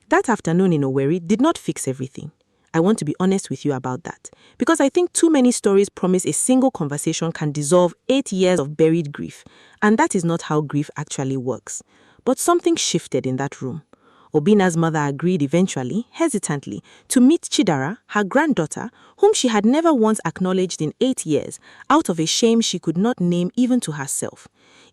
That afternoon in Owerri did not fix everything. I want to be honest with you about that, because I think too many stories promise a single conversation can dissolve 8 years of buried grief, and that is not how grief actually works. But something shifted in that room. Obina's mother agreed eventually, hesitantly, to meet Chidera, her granddaughter, whom she had never once acknowledged in 8 years, out of a shame she could not name even to herself.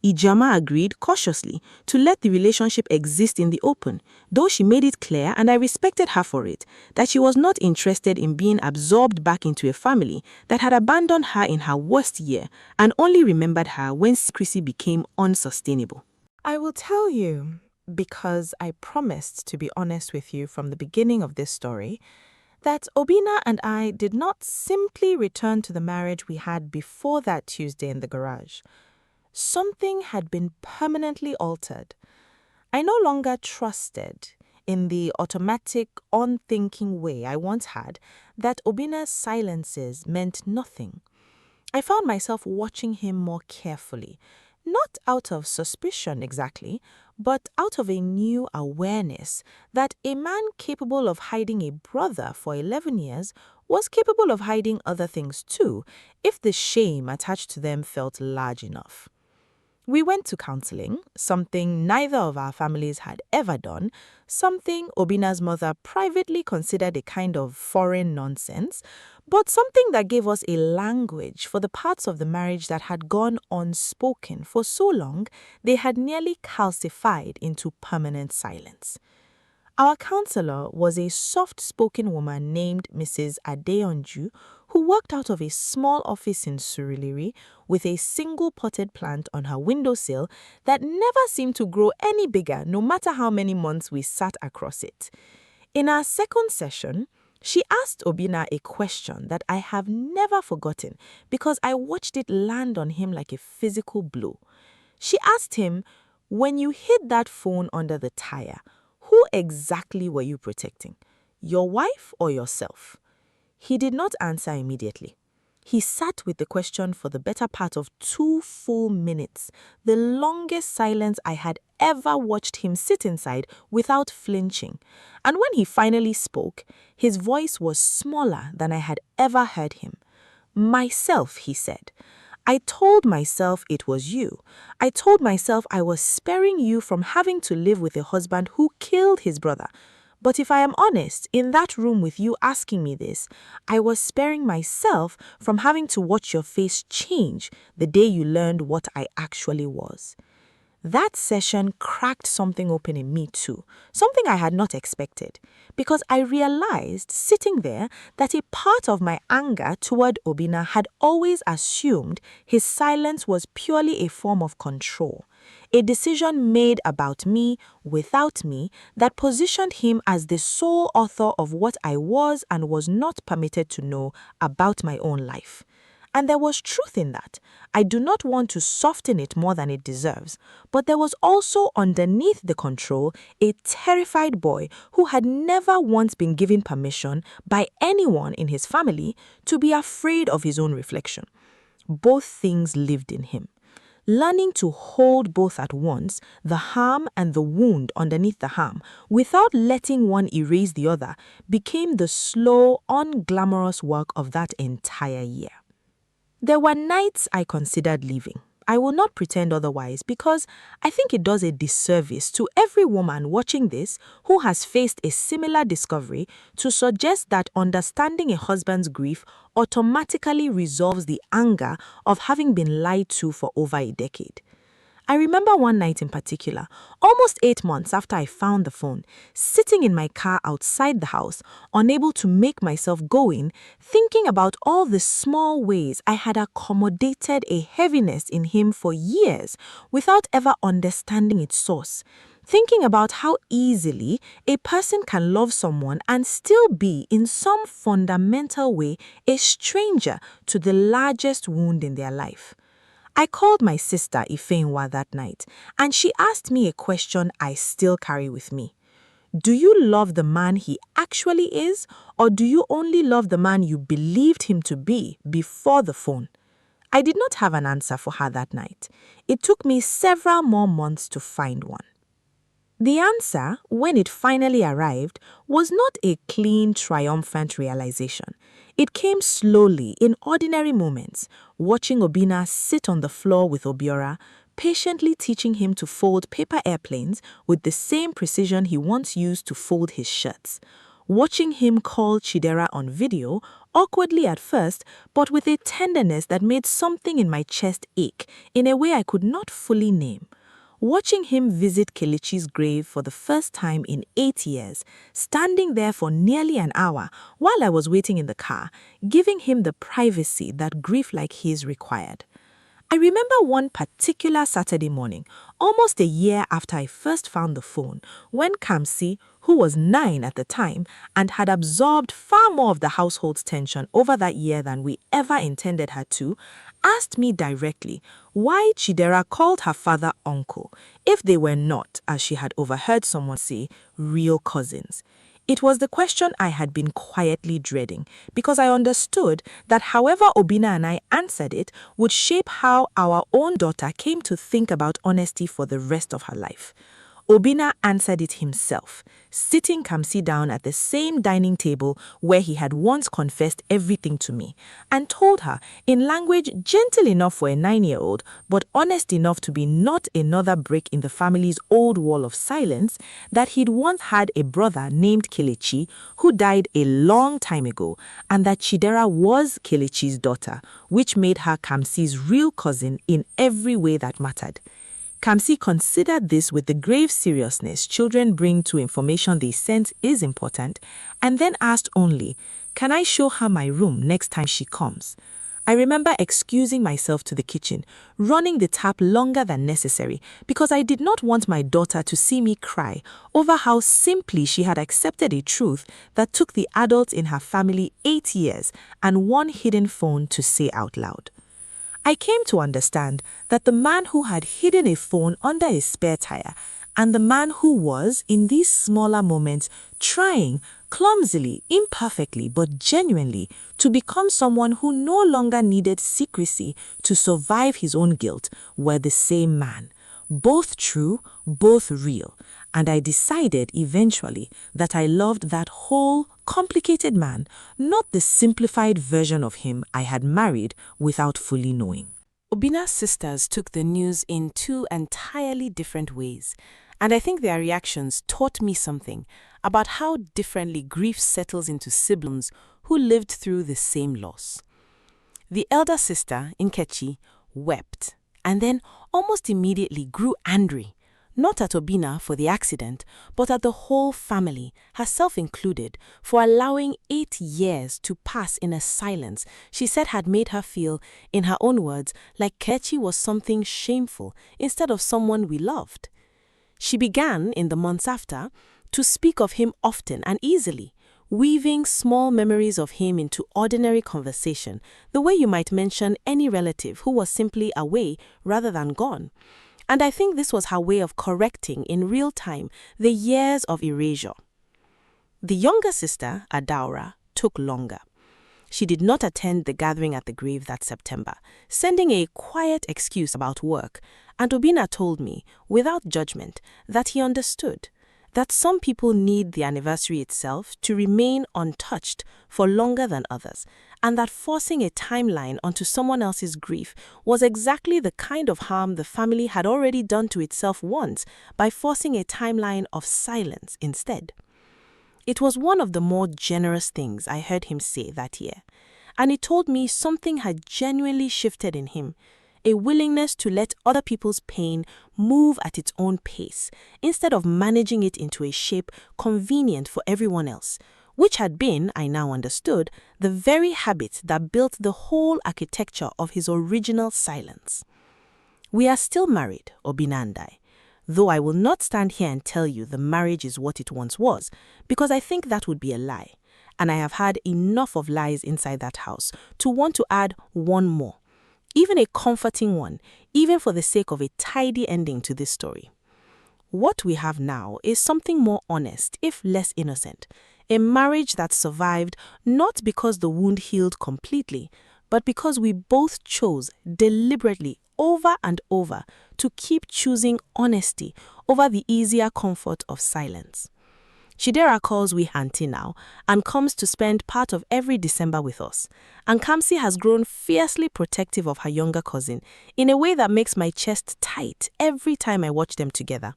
Ijama agreed cautiously to let the relationship exist in the open, though she made it clear, and I respected her for it, that she was not interested in being absorbed back into a family that had abandoned her in her worst year and only remembered her when secrecy became unsustainable. I will tell you, because I promised to be honest with you from the beginning of this story, that Obina and I did not simply return to the marriage we had before that Tuesday in the garage. Something had been permanently altered. I no longer trusted, in the automatic, unthinking way I once had, that Obina's silences meant nothing. I found myself watching him more carefully, not out of suspicion exactly, but out of a new awareness that a man capable of hiding a brother for 11 years was capable of hiding other things too, if the shame attached to them felt large enough. We went to counseling, something neither of our families had ever done, something Obina's mother privately considered a kind of foreign nonsense, but something that gave us a language for the parts of the marriage that had gone unspoken for so long they had nearly calcified into permanent silence. Our counselor was a soft-spoken woman named Mrs. Adeonju, who worked out of a small office in Surulere with a single potted plant on her windowsill that never seemed to grow any bigger no matter how many months we sat across it. In our second session, she asked Obina a question that I have never forgotten because I watched it land on him like a physical blow. She asked him, "When you hid that phone under the tire, who exactly were you protecting? Your wife or yourself?" He did not answer immediately. He sat with the question for the better part of 2 full minutes, the longest silence I had ever watched him sit inside without flinching. And when he finally spoke, his voice was smaller than I had ever heard him. "Myself," he said. "I told myself it was you. I told myself I was sparing you from having to live with a husband who killed his brother. But if I am honest, in that room with you asking me this, I was sparing myself from having to watch your face change the day you learned what I actually was." That session cracked something open in me too, something I had not expected, because I realized sitting there that a part of my anger toward Obina had always assumed his silence was purely a form of control, a decision made about me, without me, that positioned him as the sole author of what I was and was not permitted to know about my own life. And there was truth in that. I do not want to soften it more than it deserves, but there was also underneath the control a terrified boy who had never once been given permission by anyone in his family to be afraid of his own reflection. Both things lived in him. Learning to hold both at once, the harm and the wound underneath the harm, without letting one erase the other, became the slow, unglamorous work of that entire year. There were nights I considered leaving. I will not pretend otherwise because I think it does a disservice to every woman watching this who has faced a similar discovery to suggest that understanding a husband's grief automatically resolves the anger of having been lied to for over a decade. I remember one night in particular, almost 8 months after I found the phone, sitting in my car outside the house, unable to make myself go in, thinking about all the small ways I had accommodated a heaviness in him for years without ever understanding its source. Thinking about how easily a person can love someone and still be, in some fundamental way, a stranger to the largest wound in their life. I called my sister Ifeinwa that night, and she asked me a question I still carry with me. Do you love the man he actually is, or do you only love the man you believed him to be before the phone? I did not have an answer for her that night. It took me several more months to find one. The answer, when it finally arrived, was not a clean, triumphant realization. It came slowly, in ordinary moments, watching Obina sit on the floor with Obiora, patiently teaching him to fold paper airplanes with the same precision he once used to fold his shirts. Watching him call Chidera on video, awkwardly at first, but with a tenderness that made something in my chest ache in a way I could not fully name. Watching him visit Kelechi's grave for the first time in 8 years, standing there for nearly an hour while I was waiting in the car, giving him the privacy that grief like his required. I remember one particular Saturday morning, almost a year after I first found the phone, when Kamsi, who was 9 at the time and had absorbed far more of the household's tension over that year than we ever intended her to, asked me directly why Chidera called her father uncle if they were not, as she had overheard someone say, real cousins. It was the question I had been quietly dreading, because I understood that however Obina and I answered it would shape how our own daughter came to think about honesty for the rest of her life. Obina answered it himself, sitting Kamsi down at the same dining table where he had once confessed everything to me, and told her, in language gentle enough for a 9-year-old, but honest enough to be not another break in the family's old wall of silence, that he'd once had a brother named Kelechi who died a long time ago, and that Chidera was Kelechi's daughter, which made her Kamsi's real cousin in every way that mattered. Kamsi considered this with the grave seriousness children bring to information they sense is important, and then asked only, "Can I show her my room next time she comes?" I remember excusing myself to the kitchen, running the tap longer than necessary, because I did not want my daughter to see me cry over how simply she had accepted a truth that took the adults in her family 8 years and one hidden phone to say out loud. I came to understand that the man who had hidden a phone under a spare tire and the man who was, in these smaller moments, trying, clumsily, imperfectly, but genuinely, to become someone who no longer needed secrecy to survive his own guilt, were the same man. Both true, both real, and I decided eventually that I loved that whole, complicated man, not the simplified version of him I had married without fully knowing. Obina's sisters took the news in 2 entirely different ways, and I think their reactions taught me something about how differently grief settles into siblings who lived through the same loss. The elder sister, Nkechi, wept, and then almost immediately grew angry, not at Obina for the accident, but at the whole family, herself included, for allowing 8 years to pass in a silence she said had made her feel, in her own words, like Kechi was something shameful instead of someone we loved. She began, in the months after, to speak of him often and easily, weaving small memories of him into ordinary conversation, the way you might mention any relative who was simply away rather than gone. And I think this was her way of correcting in real time the years of erasure. The younger sister, Adaura, took longer. She did not attend the gathering at the grave that September, sending a quiet excuse about work, and Obina told me, without judgment, that he understood, that some people need the anniversary itself to remain untouched for longer than others, and that forcing a timeline onto someone else's grief was exactly the kind of harm the family had already done to itself once by forcing a timeline of silence instead. It was one of the more generous things I heard him say that year, and it told me something had genuinely shifted in him, a willingness to let other people's pain move at its own pace instead of managing it into a shape convenient for everyone else, which had been, I now understood, the very habit that built the whole architecture of his original silence. We are still married, Obina and I, though I will not stand here and tell you the marriage is what it once was, because I think that would be a lie, and I have had enough of lies inside that house to want to add one more, even a comforting one, even for the sake of a tidy ending to this story. What we have now is something more honest, if less innocent, a marriage that survived not because the wound healed completely, but because we both chose deliberately over and over to keep choosing honesty over the easier comfort of silence. Chidera calls we auntie now and comes to spend part of every December with us. And Kamsi has grown fiercely protective of her younger cousin in a way that makes my chest tight every time I watch them together.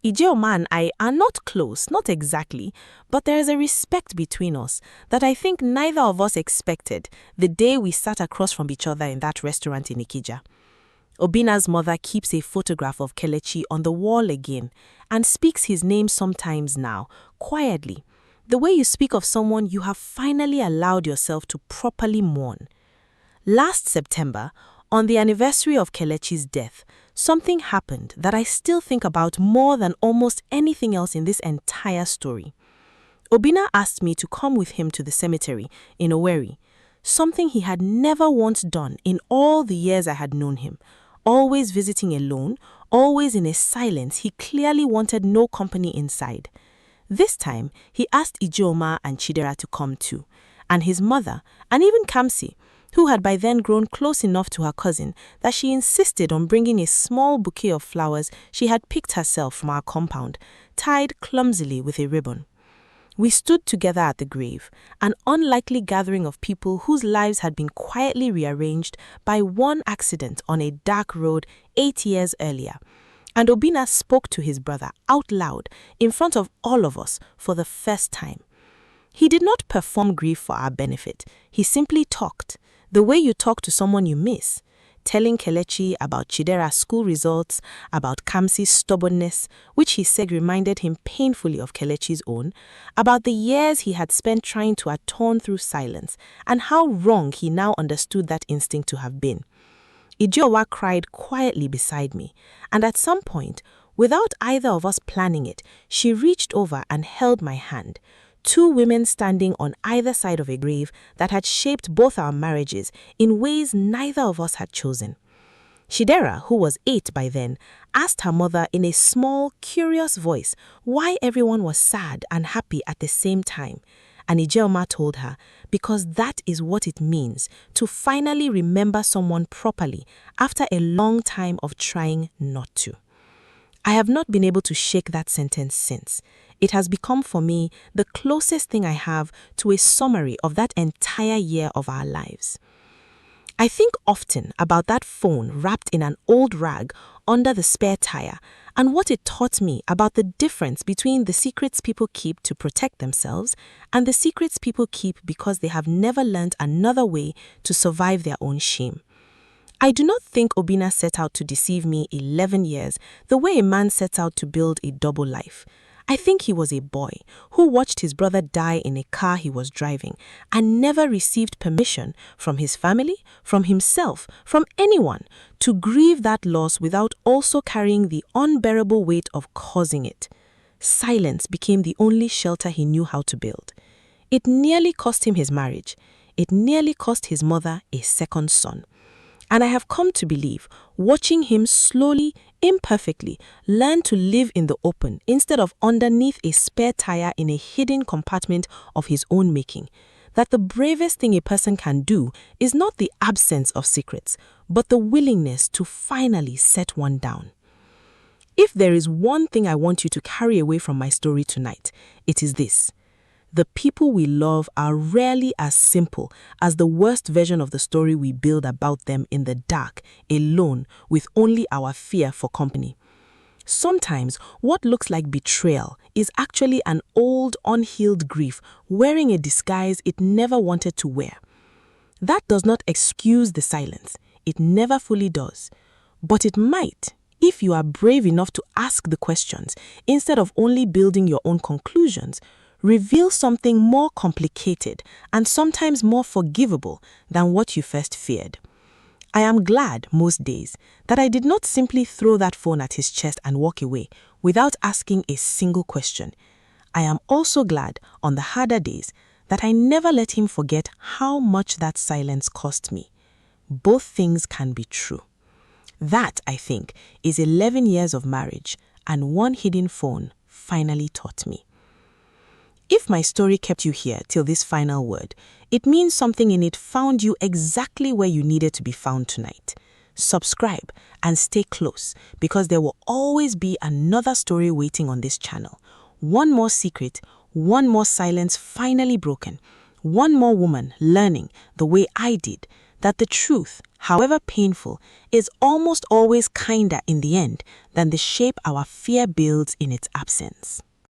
Ijeoma and I are not close, not exactly, but there is a respect between us that I think neither of us expected the day we sat across from each other in that restaurant in Ikeja. Obina's mother keeps a photograph of Kelechi on the wall again and speaks his name sometimes now, quietly, the way you speak of someone you have finally allowed yourself to properly mourn. Last September, on the anniversary of Kelechi's death, something happened that I still think about more than almost anything else in this entire story. Obina asked me to come with him to the cemetery in Owerri, something he had never once done in all the years I had known him, always visiting alone, always in a silence he clearly wanted no company inside. This time, he asked Ijeoma and Chidera to come too, and his mother, and even Kamsi, who had by then grown close enough to her cousin that she insisted on bringing a small bouquet of flowers she had picked herself from our compound, tied clumsily with a ribbon. We stood together at the grave, an unlikely gathering of people whose lives had been quietly rearranged by one accident on a dark road 8 years earlier. And Obina spoke to his brother out loud in front of all of us for the first time. He did not perform grief for our benefit. He simply talked, the way you talk to someone you miss, telling Kelechi about Chidera's school results, about Kamsi's stubbornness, which he said reminded him painfully of Kelechi's own, about the years he had spent trying to atone through silence, and how wrong he now understood that instinct to have been. Ijeoma cried quietly beside me, and at some point, without either of us planning it, she reached over and held my hand. Two women standing on either side of a grave that had shaped both our marriages in ways neither of us had chosen. Chidera, who was 8 by then, asked her mother in a small, curious voice why everyone was sad and happy at the same time. And Ijeoma told her, because that is what it means to finally remember someone properly after a long time of trying not to. I have not been able to shake that sentence since. It has become for me the closest thing I have to a summary of that entire year of our lives. I think often about that phone wrapped in an old rag under the spare tire and what it taught me about the difference between the secrets people keep to protect themselves and the secrets people keep because they have never learned another way to survive their own shame. I do not think Obina set out to deceive me 11 years the way a man sets out to build a double life. I think he was a boy who watched his brother die in a car he was driving and never received permission from his family, from himself, from anyone to grieve that loss without also carrying the unbearable weight of causing it. Silence became the only shelter he knew how to build. It nearly cost him his marriage. It nearly cost his mother a second son. And I have come to believe, watching him slowly, imperfectly, learn to live in the open instead of underneath a spare tire in a hidden compartment of his own making, that the bravest thing a person can do is not the absence of secrets, but the willingness to finally set one down. If there is one thing I want you to carry away from my story tonight, it is this. The people we love are rarely as simple as the worst version of the story we build about them in the dark, alone, with only our fear for company. Sometimes, what looks like betrayal is actually an old, unhealed grief wearing a disguise it never wanted to wear. That does not excuse the silence. It never fully does. But it might, if you are brave enough to ask the questions, instead of only building your own conclusions, reveal something more complicated and sometimes more forgivable than what you first feared. I am glad most days that I did not simply throw that phone at his chest and walk away without asking a single question. I am also glad on the harder days that I never let him forget how much that silence cost me. Both things can be true. That, I think, is 11 years of marriage and one hidden phone finally taught me. If my story kept you here till this final word, it means something in it found you exactly where you needed to be found tonight. Subscribe and stay close because there will always be another story waiting on this channel. One more secret, one more silence finally broken. One more woman learning, the way I did, that the truth, however painful, is almost always kinder in the end than the shape our fear builds in its absence.